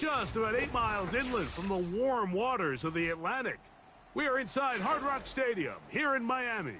just about 8 miles inland from the warm waters of the Atlantic. We are inside Hard Rock Stadium here in Miami.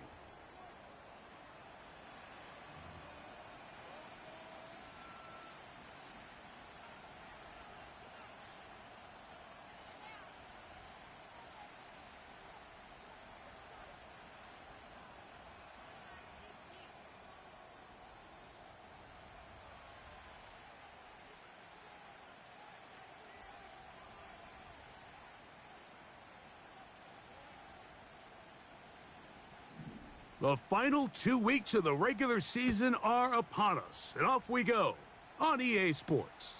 The final 2 weeks of the regular season are upon us, and off we go on EA Sports.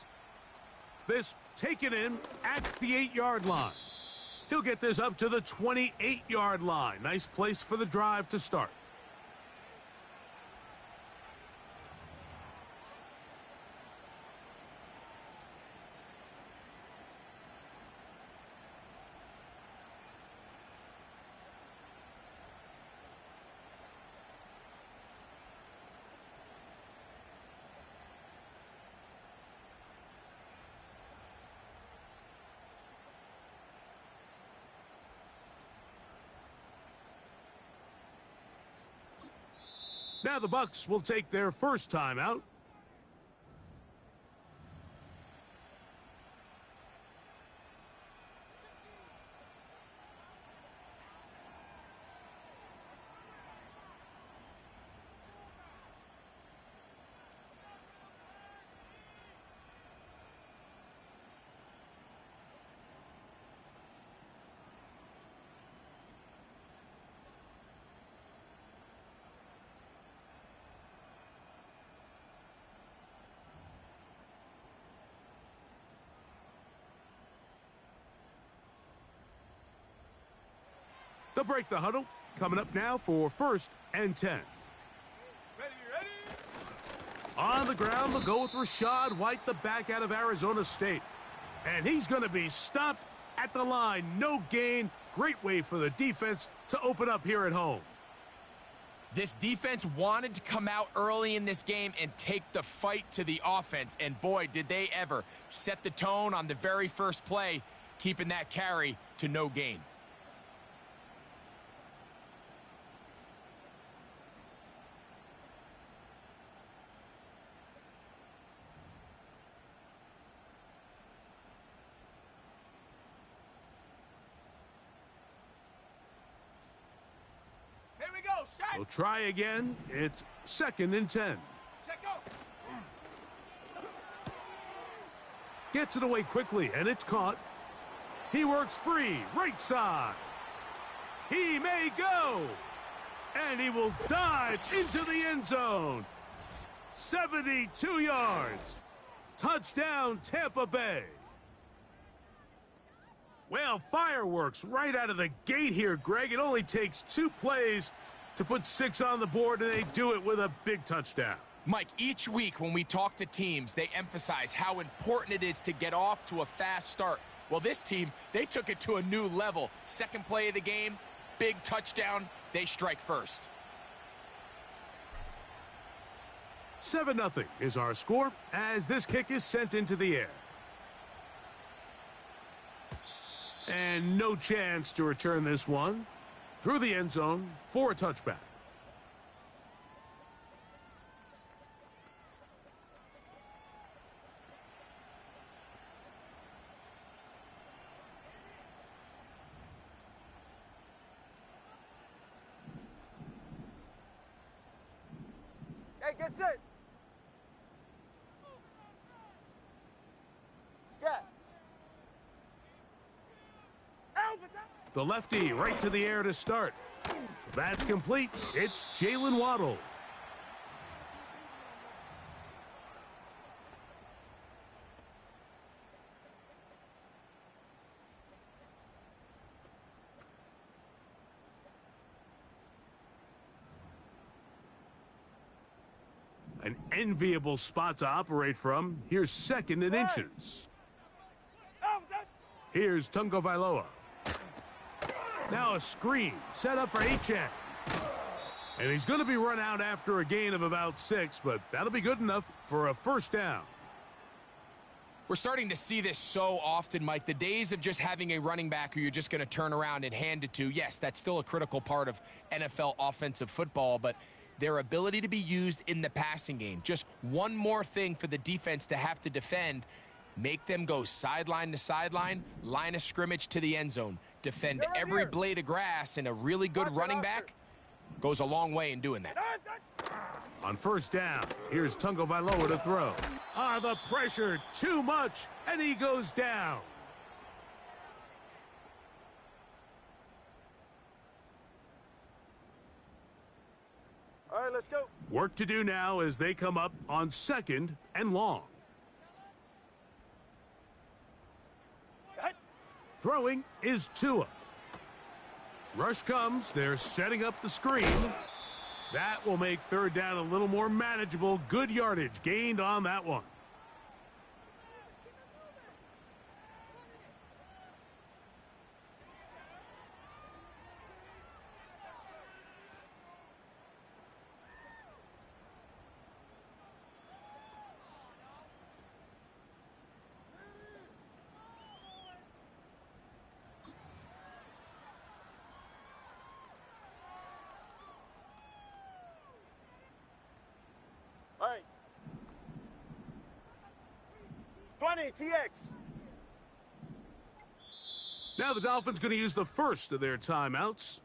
This taken in at the 8-yard line. He'll get this up to the 28-yard line. Nice place for the drive to start. Now the Bucs will take their first time out. They'll break the huddle. Coming up now for 1st and 10. Ready. On the ground, they'll go with Rashad White, the back out of Arizona State. And he's going to be stopped at the line. No gain. Great way for the defense to open up here at home. This defense wanted to come out early in this game and take the fight to the offense. And boy, did they ever set the tone on the very first play, keeping that carry to no gain. We'll try again. It's 2nd and 10. Gets it away quickly, and it's caught. He works free, right side. He may go. And he will dive into the end zone. 72 yards. Touchdown, Tampa Bay. Well, fireworks right out of the gate here, Greg. It only takes 2 plays to put 6 on the board, and they do it with a big touchdown. Mike, each week when we talk to teams, they emphasize how important it is to get off to a fast start. Well, this team, they took it to a new level. 2nd play of the game, big touchdown, they strike first. 7-0 is our score as this kick is sent into the air. And no chance to return this one through the end zone for a touchback. Hey, get set. Scat. The lefty right to the air to start. That's complete. It's Jalen Waddle. An enviable spot to operate from. Here's 2nd and inches. Here's Tungo Vailoa. Now a screen set up for Achane. And he's going to be run out after a gain of about 6, but that'll be good enough for a 1st down. We're starting to see this so often, Mike. The days of just having a running back who you're just going to turn around and hand it to, yes, that's still a critical part of NFL offensive football, but their ability to be used in the passing game, just one more thing for the defense to have to defend, make them go sideline to sideline, line of scrimmage to the end zone, defend every blade of grass, and a really good running back goes a long way in doing that. On first down, here's Bigelow to throw. The pressure, too much, and he goes down. All right, let's go. Work to do now as they come up on 2nd and long. Throwing is Tua. Rush comes. They're setting up the screen. That will make 3rd down a little more manageable. Good yardage gained on that one. All right. 20, TX. Now the Dolphins going to use the first of their timeouts.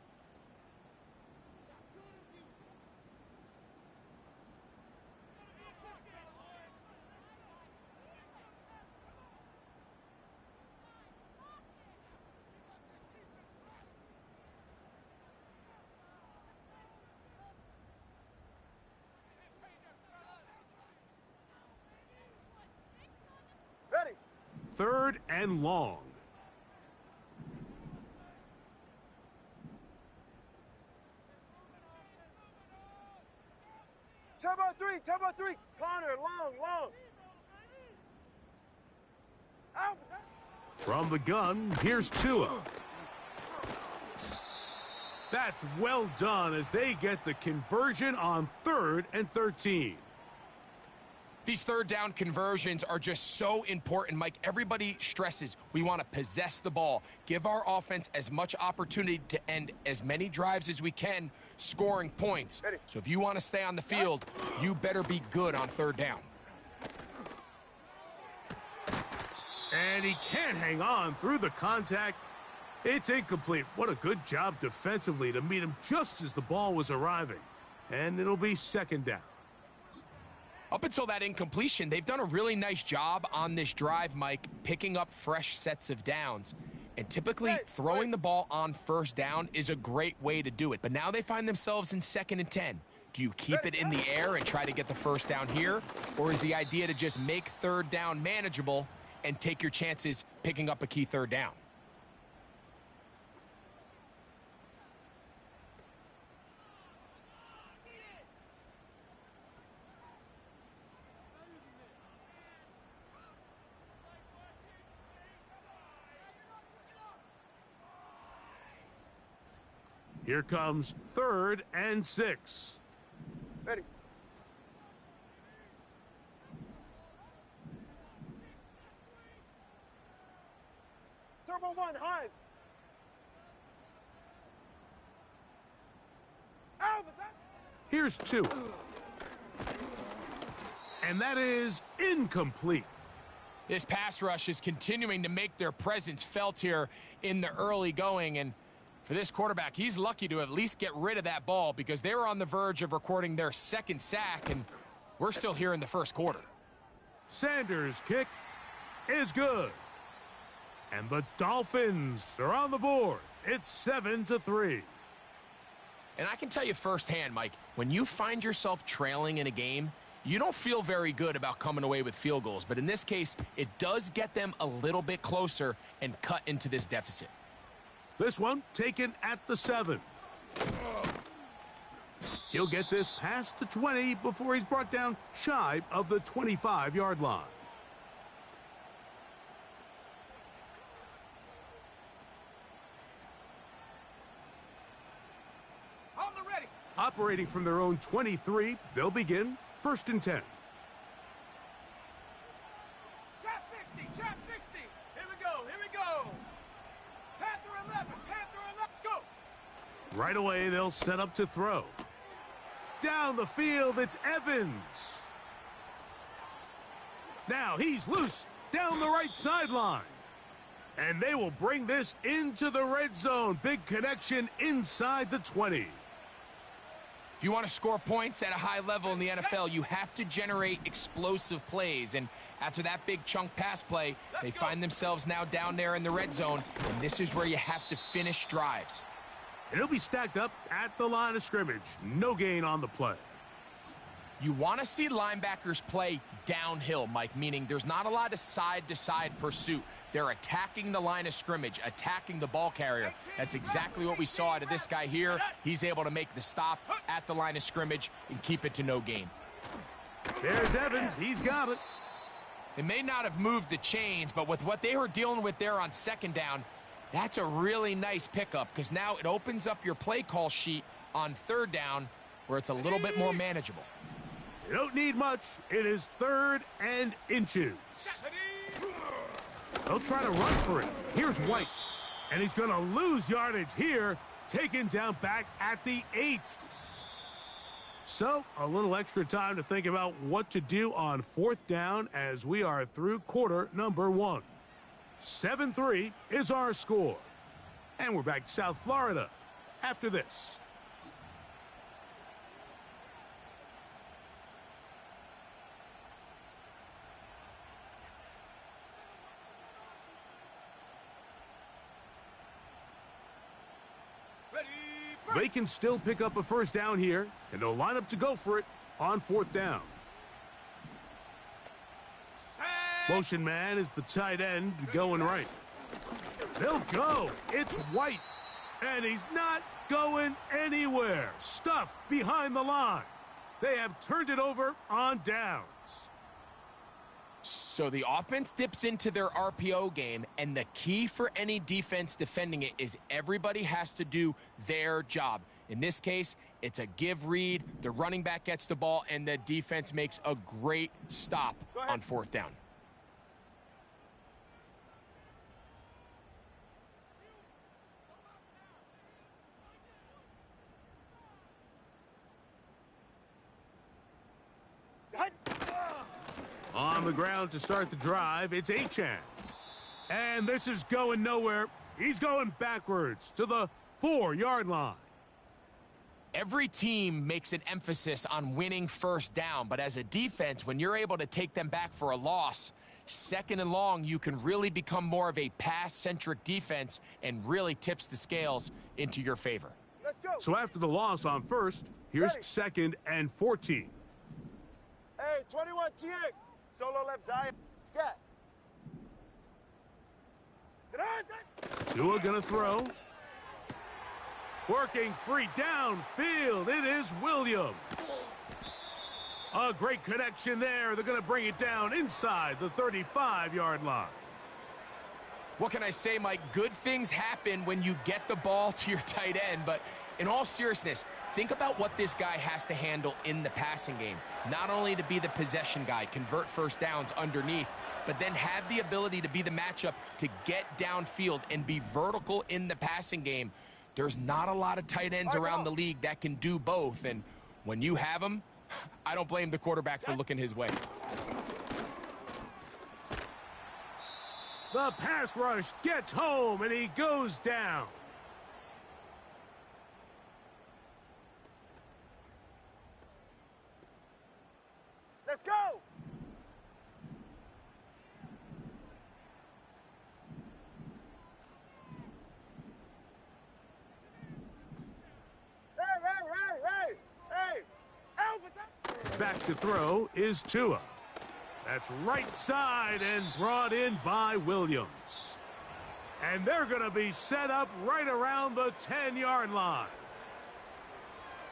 Ready. 3rd and long. Turbo 3. Connor, long. Out. From the gun, here's Tua. That's well done as they get the conversion on 3rd and 13. These 3rd down conversions are just so important, Mike. Everybody stresses we want to possess the ball, give our offense as much opportunity to end as many drives as we can, scoring points. Ready. So if you want to stay on the field, you better be good on 3rd down. And he can't hang on through the contact. It's incomplete. What a good job defensively to meet him just as the ball was arriving. And it'll be 2nd down. Up until that incompletion, they've done a really nice job on this drive, Mike, picking up fresh sets of downs. And typically, throwing the ball on 1st down is a great way to do it. But now they find themselves in 2nd and 10. Do you keep it in the air and try to get the 1st down here? Or is the idea to just make 3rd down manageable and take your chances picking up a key 3rd down? Here comes 3rd and 6. Ready. Turbo 1, high. Out. Here's 2. And that is incomplete. This pass rush is continuing to make their presence felt here in the early going, and for this quarterback, he's lucky to at least get rid of that ball because they were on the verge of recording their 2nd sack, and we're still here in the 1st quarter. Sanders' kick is good. And the Dolphins are on the board. It's 7-3. And I can tell you firsthand, Mike, when you find yourself trailing in a game, you don't feel very good about coming away with field goals. But in this case, it does get them a little bit closer and cut into this deficit. This one taken at the 7. He'll get this past the 20 before he's brought down shy of the 25-yard line. On the ready. Operating from their own 23, they'll begin 1st and 10. Trap 60. Right away, they'll set up to throw. Down the field, it's Evans. Now he's loose down the right sideline. And they will bring this into the red zone. Big connection inside the 20. If you want to score points at a high level in the NFL, you have to generate explosive plays. And after that big chunk pass play, they find themselves now down there in the red zone. And this is where you have to finish drives. And it'll be stacked up at the line of scrimmage. No gain on the play. You want to see linebackers play downhill, Mike, meaning there's not a lot of side-to-side pursuit. They're attacking the line of scrimmage, attacking the ball carrier. That's exactly what we saw out of this guy here. He's able to make the stop at the line of scrimmage and keep it to no gain. There's Evans. He's got it. They may not have moved the chains, but with what they were dealing with there on second down, that's a really nice pickup because now it opens up your play call sheet on third down where it's a little bit more manageable. You don't need much. It is 3rd and inches. They'll try to run for it. Here's White. And he's going to lose yardage here. Taken down back at the 8. So, a little extra time to think about what to do on 4th down as we are through quarter number 1. 7-3 is our score. And we're back to South Florida after this. They can still pick up a first down here, and they'll line up to go for it on 4th down. Motion man is the tight end going right. They'll go. It's White, and he's not going anywhere. Stuffed behind the line. They have turned it over on downs. So the offense dips into their RPO game, and the key for any defense defending it is everybody has to do their job. In this case, it's a give read, the running back gets the ball, and the defense makes a great stop on 4th down. On the ground to start the drive, it's Achane. And this is going nowhere. He's going backwards to the 4-yard line. Every team makes an emphasis on winning first down, but as a defense, when you're able to take them back for a loss, 2nd and long, you can really become more of a pass-centric defense and really tips the scales into your favor. Let's go. So after the loss on 1st, here's 2nd and 14. Hey, 21 TX. Solo left Zion. Scat. Tua gonna throw. Working free downfield. It is Williams. A great connection there. They're gonna bring it down inside the 35-yard line. What can I say, Mike? Good things happen when you get the ball to your tight end, but in all seriousness, think about what this guy has to handle in the passing game. Not only to be the possession guy, convert first downs underneath, but then have the ability to be the matchup to get downfield and be vertical in the passing game. There's not a lot of tight ends around the league that can do both, and when you have them, I don't blame the quarterback for looking his way. The pass rush gets home, and he goes down. Let's go. Hey. Back to throw is Tua. That's right side and brought in by Williams. And they're going to be set up right around the 10-yard line.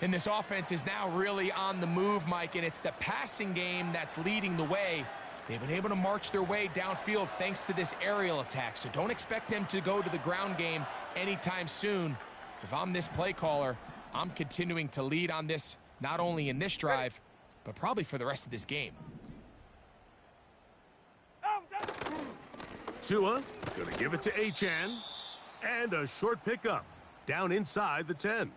And this offense is now really on the move, Mike, and it's the passing game that's leading the way. They've been able to march their way downfield thanks to this aerial attack, so don't expect them to go to the ground game anytime soon. If I'm this play caller, I'm continuing to lead on this, not only in this drive, but probably for the rest of this game. Tua going to give it to Achane, and a short pickup down inside the 10.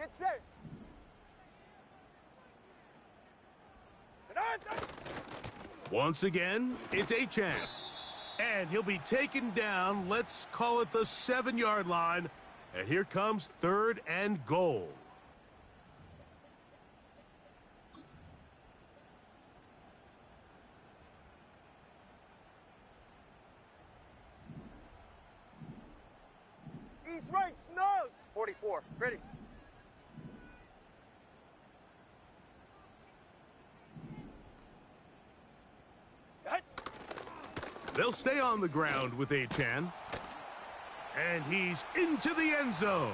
It's set. Once again, it's Achane. And he'll be taken down, let's call it the 7-yard line. And here comes 3rd and goal. East right, snug. 44, ready. They'll stay on the ground with Achane. And he's into the end zone.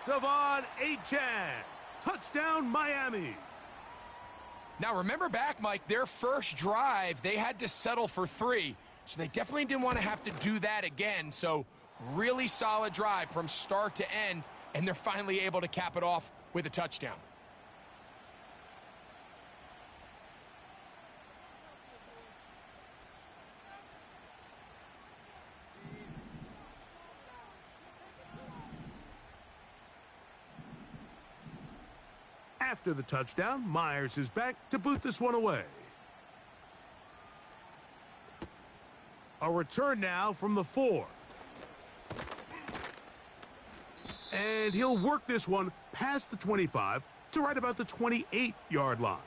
Devon Achane. Touchdown, Miami. Now, remember back, Mike, their first drive, they had to settle for 3. So they definitely didn't want to have to do that again. So really solid drive from start to end, and they're finally able to cap it off with a touchdown. After the touchdown, Myers is back to boot this one away. A return now from the 4. And he'll work this one past the 25 to right about the 28-yard line.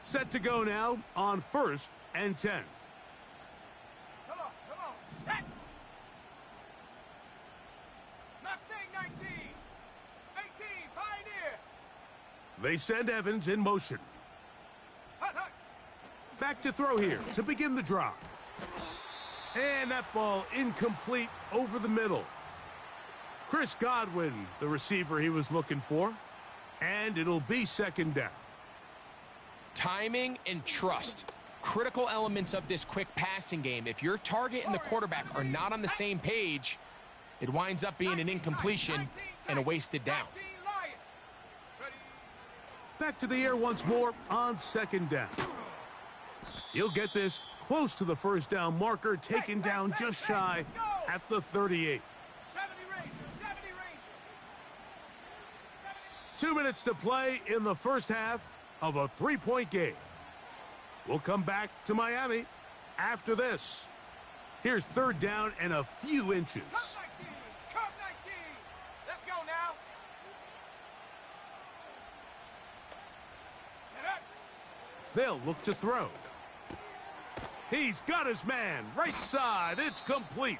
Set to go now on 1st and 10. Come on, set. Mustang 19, 18, Pioneer. They send Evans in motion. Hut, hut. Back to throw here to begin the drive. And that ball incomplete over the middle. Chris Godwin, the receiver he was looking for. And it'll be 2nd down. Timing and trust. Critical elements of this quick passing game. If your target and the quarterback are not on the same page, it winds up being an incompletion and a wasted down. Back to the air once more on 2nd down. He'll get this close to the 1st down marker, taken down just shy at the 38. 2 minutes to play in the first half of a 3-point game. We'll come back to Miami after this. Here's 3rd down and a few inches. Cup 19. Let's go now. They'll look to throw. He's got his man. Right side. It's complete.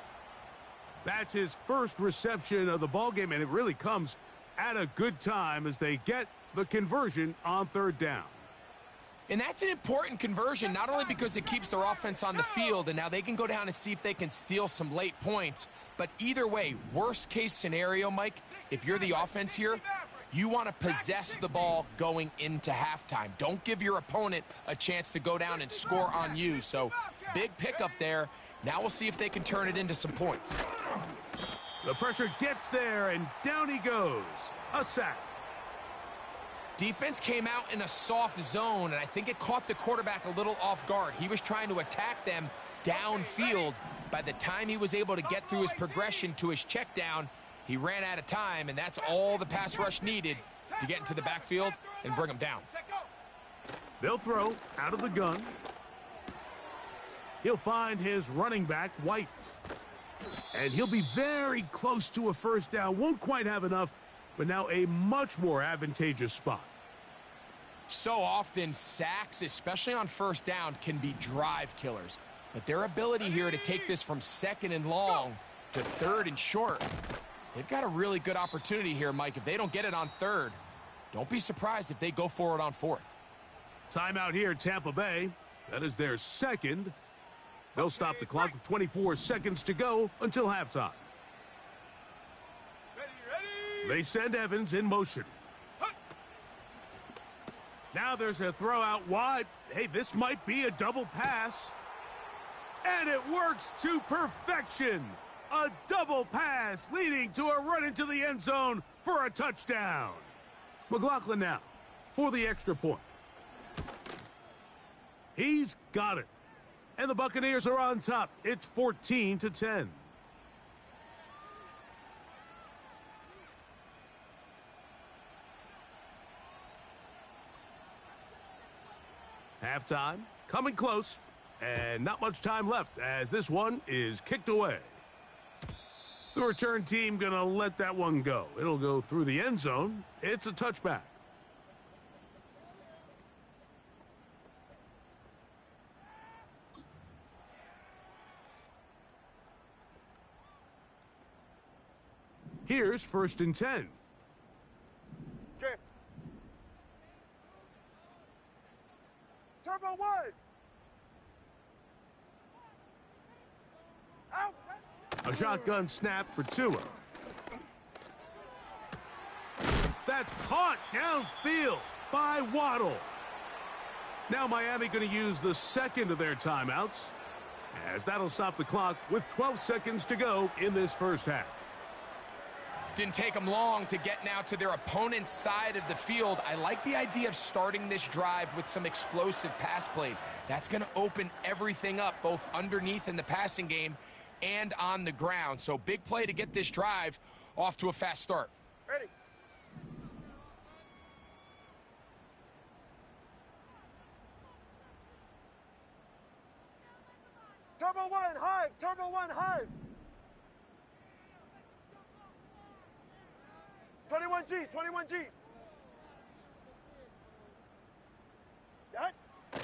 That's his first reception of the ballgame, and it really comes at a good time as they get the conversion on 3rd down. And that's an important conversion, not only because it keeps their offense on the field, and now they can go down and see if they can steal some late points. But either way, worst case scenario, Mike, if you're the offense here, you want to possess the ball going into halftime. Don't give your opponent a chance to go down and score on you. So big pickup there. Now we'll see if they can turn it into some points. The pressure gets there, and down he goes. A sack. Defense came out in a soft zone, and I think it caught the quarterback a little off guard. He was trying to attack them downfield. By the time he was able to get through his progression to his check down, he ran out of time, and that's all the pass rush needed to get into the backfield and bring him down. They'll throw out of the gun. He'll find his running back, White. And he'll be very close to a 1st down. Won't quite have enough, but now a much more advantageous spot. So often, sacks, especially on 1st down, can be drive killers. But their ability here to take this from 2nd and long to 3rd and short, they've got a really good opportunity here, Mike. If they don't get it on 3rd, don't be surprised if they go for it on 4th. Timeout here, Tampa Bay. That is their 2nd. They'll stop the clock with 24 seconds to go until halftime. They send Evans in motion. Now there's a throw out wide. Hey, this might be a double pass. And it works to perfection. A double pass leading to a run into the end zone for a touchdown. McLaughlin now for the extra point. He's got it. And the Buccaneers are on top. It's 14-10. Halftime, coming close, and not much time left as this one is kicked away. The return team gonna let that one go. It'll go through the end zone. It's a touchback. Here's 1st and 10. Drift. Turbo 1. Out. A shotgun snap for Tua. That's caught downfield by Waddle. Now Miami going to use the second of their timeouts, as that'll stop the clock with 12 seconds to go in this first half. Didn't take them long to get now to their opponent's side of the field. I like the idea of starting this drive with some explosive pass plays. That's going to open everything up, both underneath in the passing game and on the ground. So big play to get this drive off to a fast start. Ready. Turbo 1, hive. Turbo 1, hive. 21G, 21G. Set.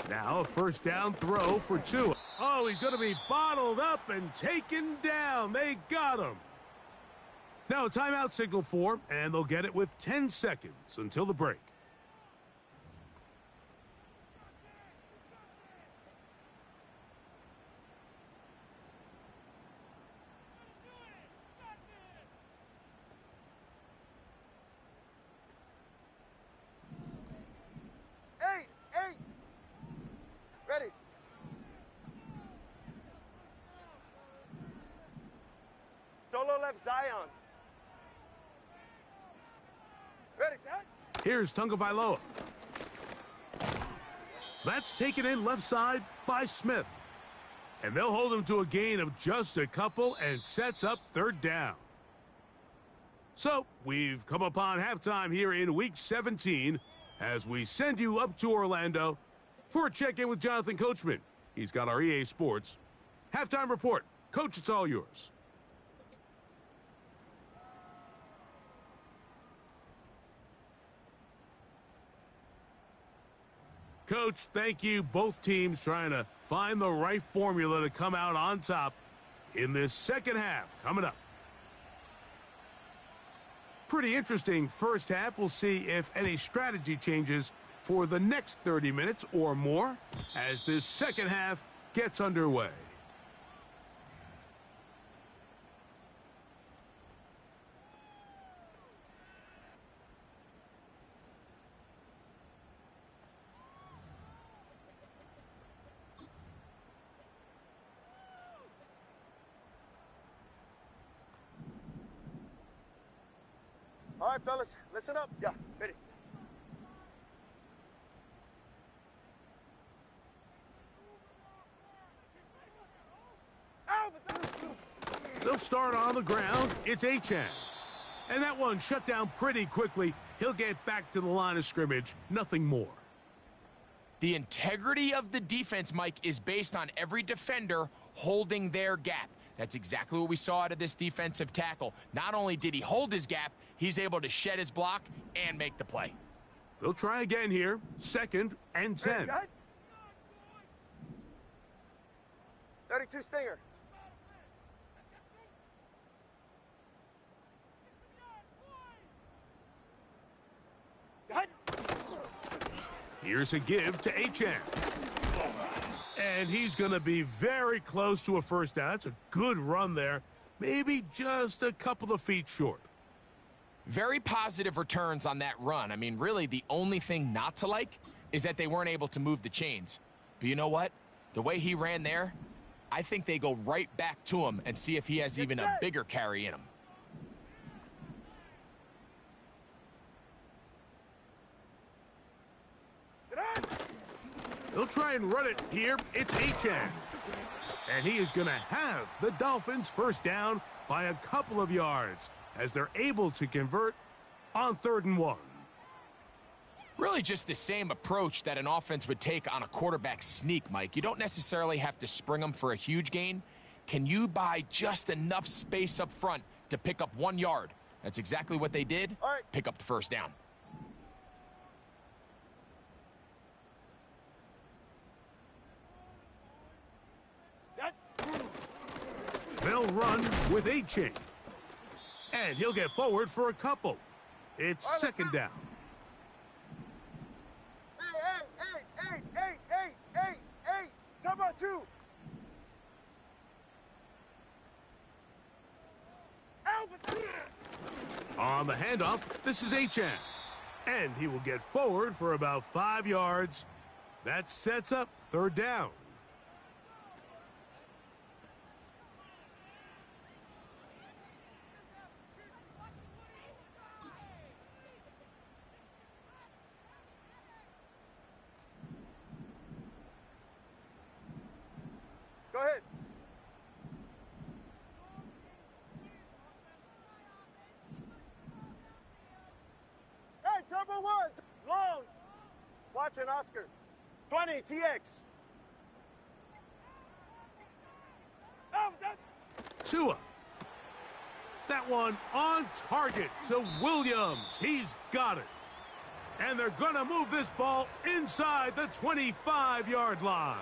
Now a first down throw for Tua. Oh, he's going to be bottled up and taken down. They got him. Now a timeout signal for, and they'll get it with 10 seconds until the break. Ready. Solo left Zion. Ready, set. Here's Tagovailoa. That's taken in left side by Smith. And they'll hold him to a gain of just a couple and sets up 3rd down. So we've come upon halftime here in Week 17 as we send you up to Orlando for a check-in with Jonathan Coachman. He's got our EA Sports halftime report. Coach, it's all yours. Coach, thank you. Both teams trying to find the right formula to come out on top in this second half coming up. Pretty interesting first half. We'll see if any strategy changes for the next 30 minutes or more as this second half gets underway. All right, fellas, listen up. Yeah, ready. They'll start on the ground. It's Achane. And that one shut down pretty quickly. He'll get back to the line of scrimmage. Nothing more. The integrity of the defense, Mike, is based on every defender holding their gap. That's exactly what we saw out of this defensive tackle. Not only did he hold his gap, he's able to shed his block and make the play. They'll try again here. 2nd and 10. 32 Stinger. Here's a give to Achane. And he's going to be very close to a first down. That's a good run there. Maybe just a couple of feet short. Very positive returns on that run. I mean, really, the only thing not to like is that they weren't able to move the chains. But you know what? The way he ran there, I think they go right back to him and see if he has even a bigger carry in him. They'll try and run it here. It's Achane. And he is going to have the Dolphins first down by a couple of yards as they're able to convert on 3rd and 1. Really just the same approach that an offense would take on a quarterback sneak, Mike. You don't necessarily have to spring them for a huge gain. Can you buy just enough space up front to pick up 1 yard? That's exactly what they did. All right. Pick up the first down. They'll run with a chain. And he'll get forward for a couple. It's right, 2nd down. Hey, come on, 2. On the handoff, this is Achan. And he will get forward for about 5 yards. That sets up 3rd down. Go ahead. Hey, turbo 1. Long. Watson, Oscar. 20, TX. Oh, Tua. That one on target to Williams. He's got it. And they're going to move this ball inside the 25-yard line.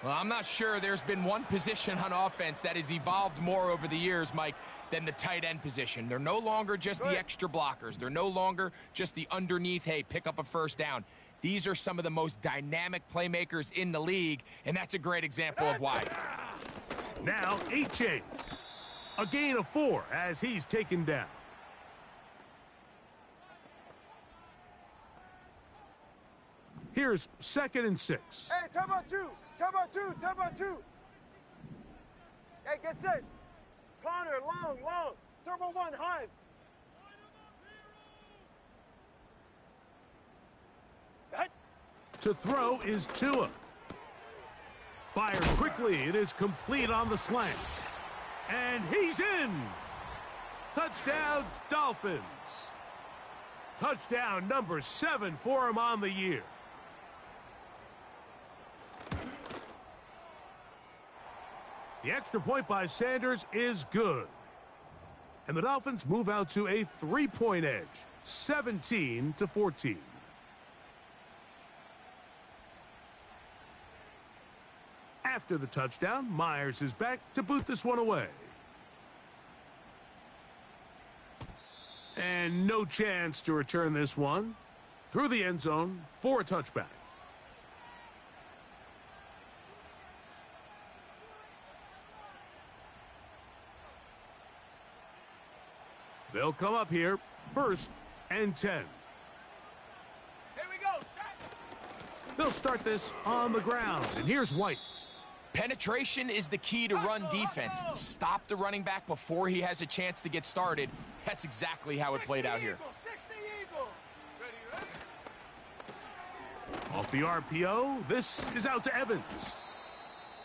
Well, I'm not sure there's been one position on offense that has evolved more over the years, Mike, than the tight end position. They're no longer just the extra blockers. They're no longer just the underneath, hey, pick up a first down. These are some of the most dynamic playmakers in the league, and that's a great example of why. Now, Achan. A gain of 4 as he's taken down. Here's 2nd and 6. Hey, turbo 2. Turbo 2. Turbo 2. Hey, get set. Connor, long. Turbo 1, Hive. To throw is Tua. Fired quickly. It is complete on the slant. And he's in. Touchdown, Dolphins. Touchdown number 7 for him on the year. The extra point by Sanders is good. And the Dolphins move out to a 3-point edge, 17-14. After the touchdown, Myers is back to boot this one away. And no chance to return this one. Through the end zone for a touchback. They'll come up here, 1st and 10. Here we go, set. They'll start this on the ground, and here's White. Penetration is the key to run defense. Stop the running back before he has a chance to get started. That's exactly how it played out here. 60 Eagle. Ready, Off the RPO, this is out to Evans.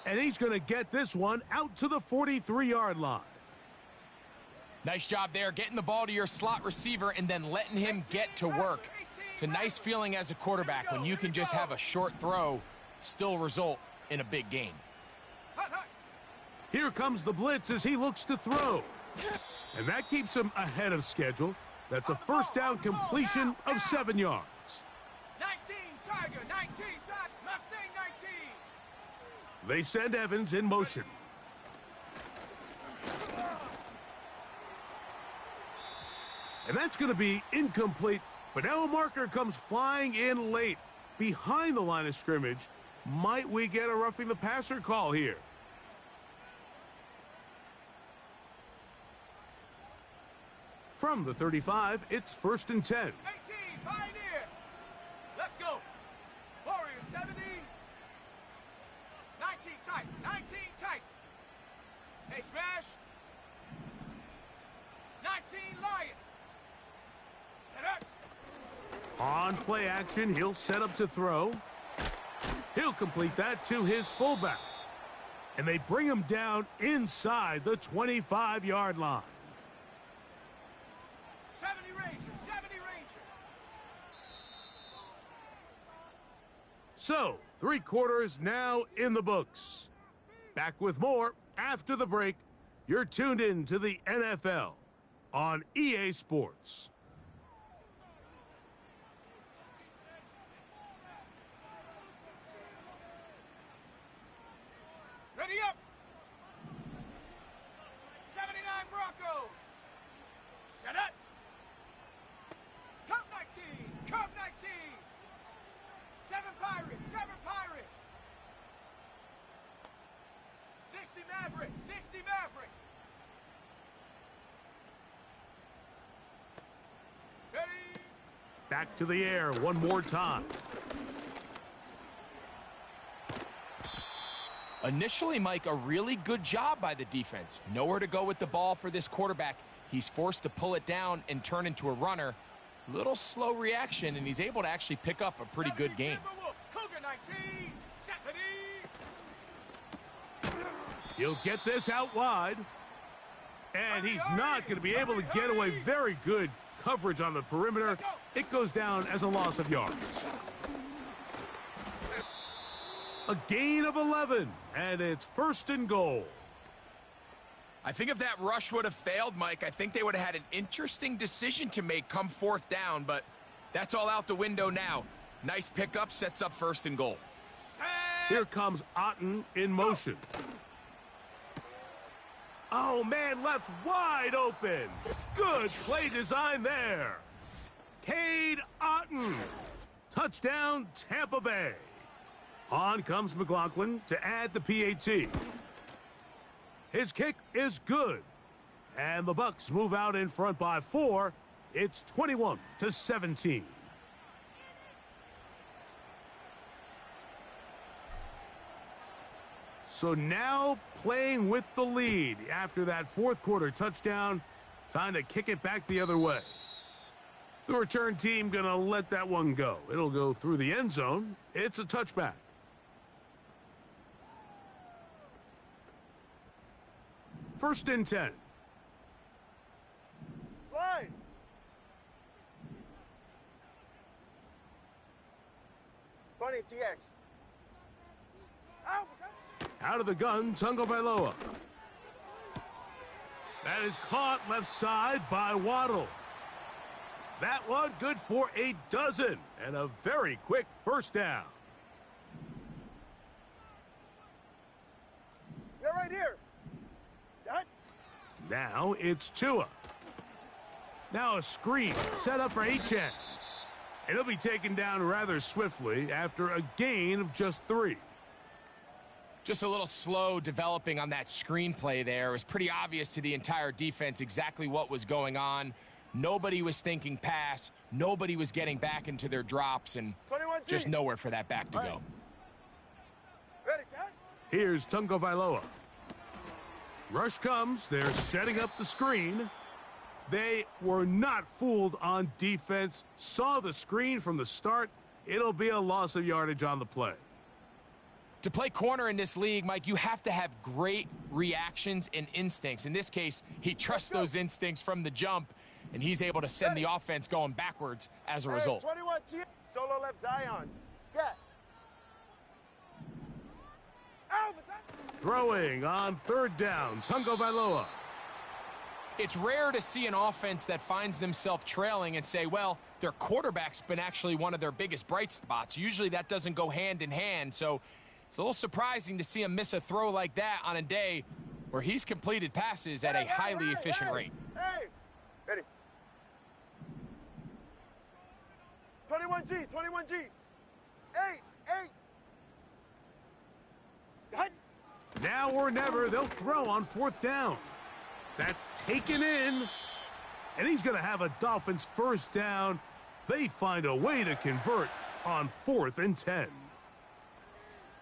And he's going to get this one out to the 43-yard line. Nice job there, getting the ball to your slot receiver and then letting him get to work. It's a nice feeling as a quarterback when you can just have a short throw, still result in a big gain. Here comes the blitz as he looks to throw. And that keeps him ahead of schedule. That's a first down completion of 7 yards. 19, Tiger, 19, Tiger, Mustang 19. They send Evans in motion. And that's going to be incomplete. But now a marker comes flying in late. Behind the line of scrimmage. Might we get a roughing the passer call here? From the 35, it's 1st and 10. 18, Pioneer. Let's go. Warrior 70. 19 tight, 19 tight. Hey, smash. 19 Lion. On play action, he'll set up to throw. He'll complete that to his fullback. And they bring him down inside the 25-yard line. 70 Ranger, 70 Ranger. So, 3 quarters now in the books. Back with more after the break. You're tuned in to the NFL on EA Sports. Ready up. 79 Broncos. Set up. Cup 19. Cup 19. 7 Pirates. 7 Pirates. 60 Maverick. 60 Maverick. Ready. Back to the air one more time. Initially, Mike, a really good job by the defense. Nowhere to go with the ball for this quarterback. He's forced to pull it down and turn into a runner. Little slow reaction, and he's able to actually pick up a pretty good game. Cougar 19. He'll get this out wide. And he's not going to be able to get away. Very good coverage on the perimeter. It goes down as a loss of yards. A gain of 11, and it's 1st and goal. I think if that rush would have failed, Mike, I think they would have had an interesting decision to make come 4th down, but that's all out the window now. Nice pickup, sets up 1st and goal. Here comes Otten in motion. Oh, man, left wide open. Good play design there. Cade Otten. Touchdown, Tampa Bay. On comes McLaughlin to add the PAT. His kick is good. And the Bucs move out in front by 4. It's 21-17. So now playing with the lead after that 4th quarter touchdown. Time to kick it back the other way. The return team gonna let that one go. It'll go through the end zone. It's a touchback. First and 10. Line. Funny TX. Out of the gun, Tagovailoa. That is caught left side by Waddle. That one good for a dozen and a very quick 1st down. You're right here. Set. Now it's Tua. Now a screen set up for Achane. And he'll be taken down rather swiftly after a gain of just 3. Just a little slow developing on that screenplay there. It was pretty obvious to the entire defense exactly what was going on. Nobody was thinking pass. Nobody was getting back into their drops, and just nowhere for that back to go. Ready, set. Here's Tagovailoa. Rush comes. They're setting up the screen. They were not fooled on defense. Saw the screen from the start. It'll be a loss of yardage on the play. To play corner in this league, Mike, you have to have great reactions and instincts. In this case, he trusts those instincts from the jump, and he's able to send the offense going backwards as a result. 21 T. Solo left Zion. Scat. Throwing on 3rd down, Tagovailoa. It's rare to see an offense that finds themselves trailing and say, well, their quarterback's been actually one of their biggest bright spots. Usually that doesn't go hand in hand, so it's a little surprising to see him miss a throw like that on a day where he's completed passes at a highly efficient rate. Hey! Ready. 21G, 21G. 8. Set. Now or never, they'll throw on 4th down. That's taken in. And he's going to have a Dolphins 1st down. They find a way to convert on 4th and 10.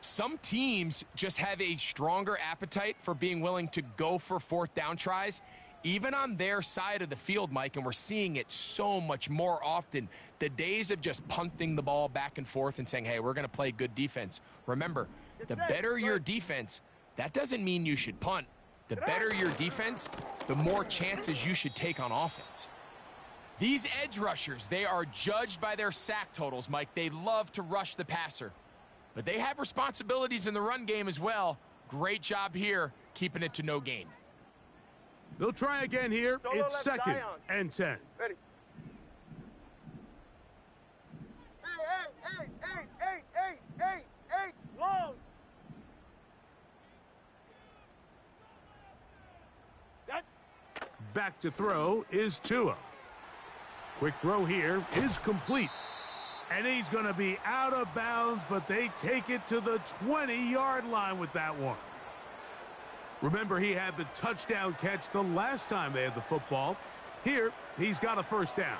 Some teams just have a stronger appetite for being willing to go for 4th down tries. even on their side of the field, Mike, and we're seeing it so much more often. The days of just punting the ball back and forth and saying, hey, we're going to play good defense. Remember, the better your defense, that doesn't mean you should punt. The better your defense, the more chances you should take on offense. These edge rushers, they are judged by their sack totals, Mike. They love to rush the passer. But they have responsibilities in the run game as well. Great job here, keeping it to no gain. They'll try again here. It's 2nd and 10. Ready. Hey, long. Back to throw is Tua. Quick throw here is complete. And he's going to be out of bounds, but they take it to the 20-yard line with that one. Remember, he had the touchdown catch the last time they had the football. Here, he's got a first down.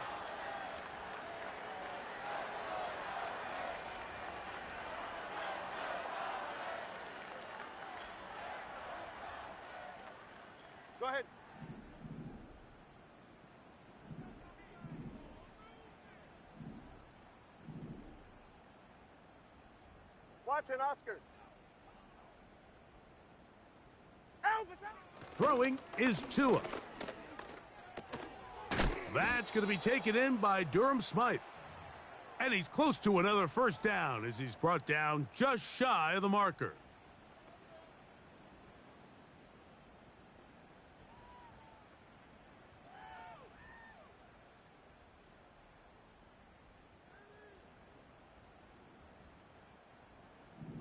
Go ahead. Watson, Oscar. Throwing is Tua. That's going to be taken in by Durham Smythe. And he's close to another first down as he's brought down just shy of the marker.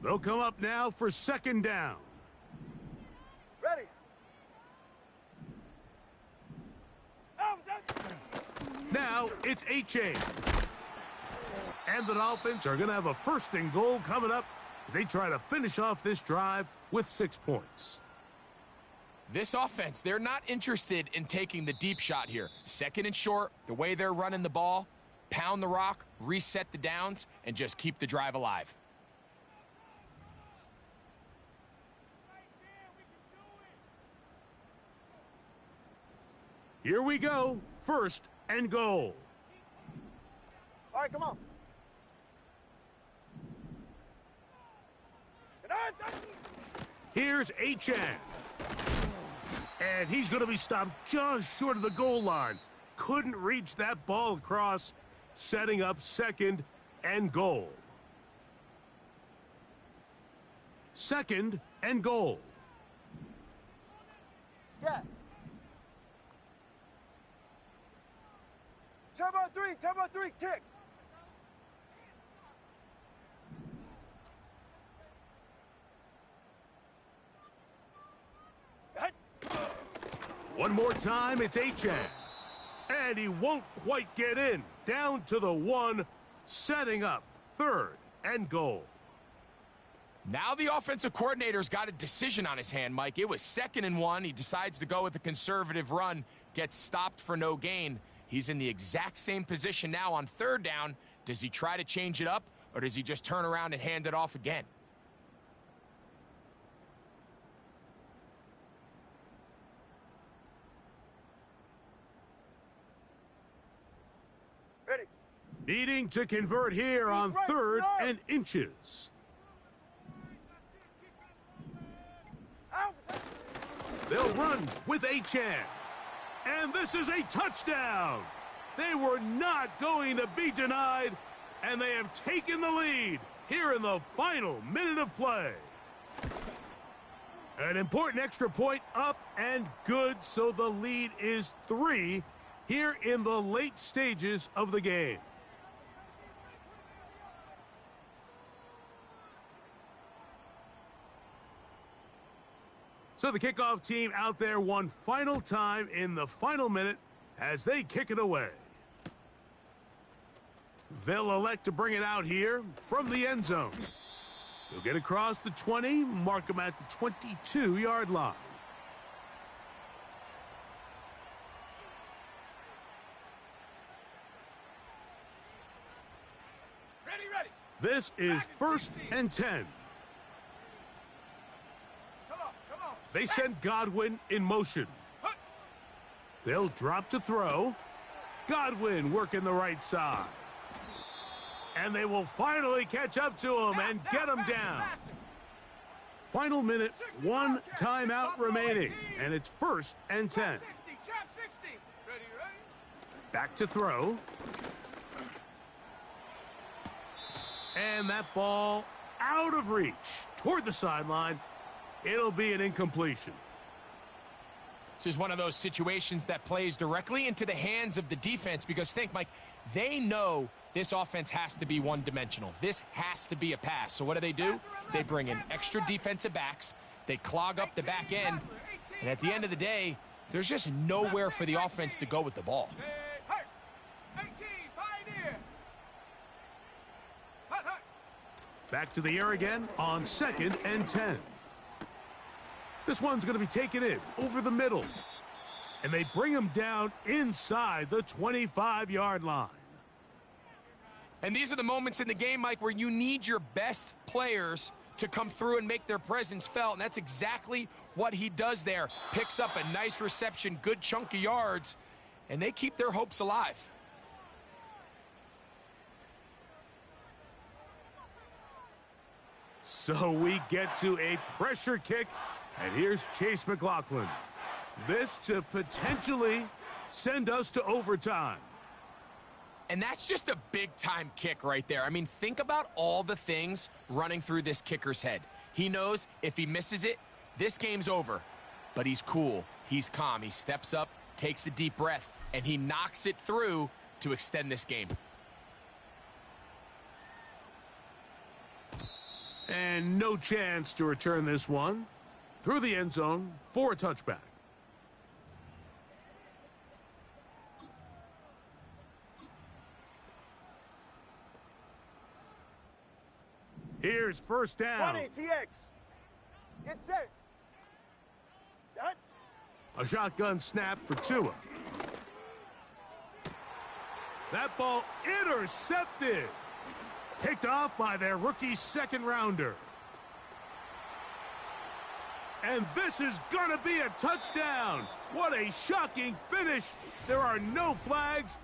They'll come up now for 2nd down. Ready. Now it's A-Chain. And the Dolphins are going to have a 1st and goal coming up as they try to finish off this drive with 6 points. This offense, they're not interested in taking the deep shot here. 2nd and short, the way they're running the ball, pound the rock, reset the downs, and just keep the drive alive. Here we go. 1st and goal. All right, come on. Here's Achan. And he's going to be stopped just short of the goal line. Couldn't reach that ball across, setting up 2nd and goal. 2nd and goal. Scat. Turbo 3, kick. One more time, it's Achan. And he won't quite get in. Down to the 1, setting up 3rd and goal. Now the offensive coordinator's got a decision on his hand, Mike. It was 2nd and 1. He decides to go with a conservative run, gets stopped for no gain. He's in the exact same position now on 3rd down. Does he try to change it up, or does he just turn around and hand it off again? Ready. Needing to convert here on 3rd and inches. They'll run with Achan. And this is a touchdown. They were not going to be denied, and they have taken the lead here in the final minute of play. An important extra point up and good, so the lead is 3 here in the late stages of the game. So the kickoff team out there one final time in the final minute as they kick it away. They'll elect to bring it out here from the end zone. They'll get across the 20, mark them at the 22-yard line. Ready. This is 1st and 10. Come on. They send Godwin in motion. They'll drop to throw. Godwin working the right side. And they will finally catch up to him and get him down. Final minute, 1 timeout remaining, and it's 1st and 10. Back to throw. And that ball out of reach toward the sideline. It'll be an incompletion. This is one of those situations that plays directly into the hands of the defense because think, Mike, they know this offense has to be one-dimensional. This has to be a pass. So what do? They bring in extra defensive backs. They clog up the back end. And at the end of the day, there's just nowhere for the offense to go with the ball. Back to the air again on 2nd and 10. This one's going to be taken in over the middle. And they bring him down inside the 25-yard line. And these are the moments in the game, Mike, where you need your best players to come through and make their presence felt. And that's exactly what he does there. Picks up a nice reception, good chunk of yards, and they keep their hopes alive. So we get to a pressure kick, and here's Chase McLaughlin. This to potentially send us to overtime. And that's just a big-time kick right there. I mean, think about all the things running through this kicker's head. He knows if he misses it, this game's over. But he's cool. He's calm. He steps up, takes a deep breath, and he knocks it through to extend this game. And no chance to return this one. Through the end zone for a touchback. Here's 1st down. 20, TX. Get set. Set. A shotgun snap for Tua. That ball intercepted. Picked off by their rookie 2nd-rounder. And this is going to be a touchdown. What a shocking finish. There are no flags,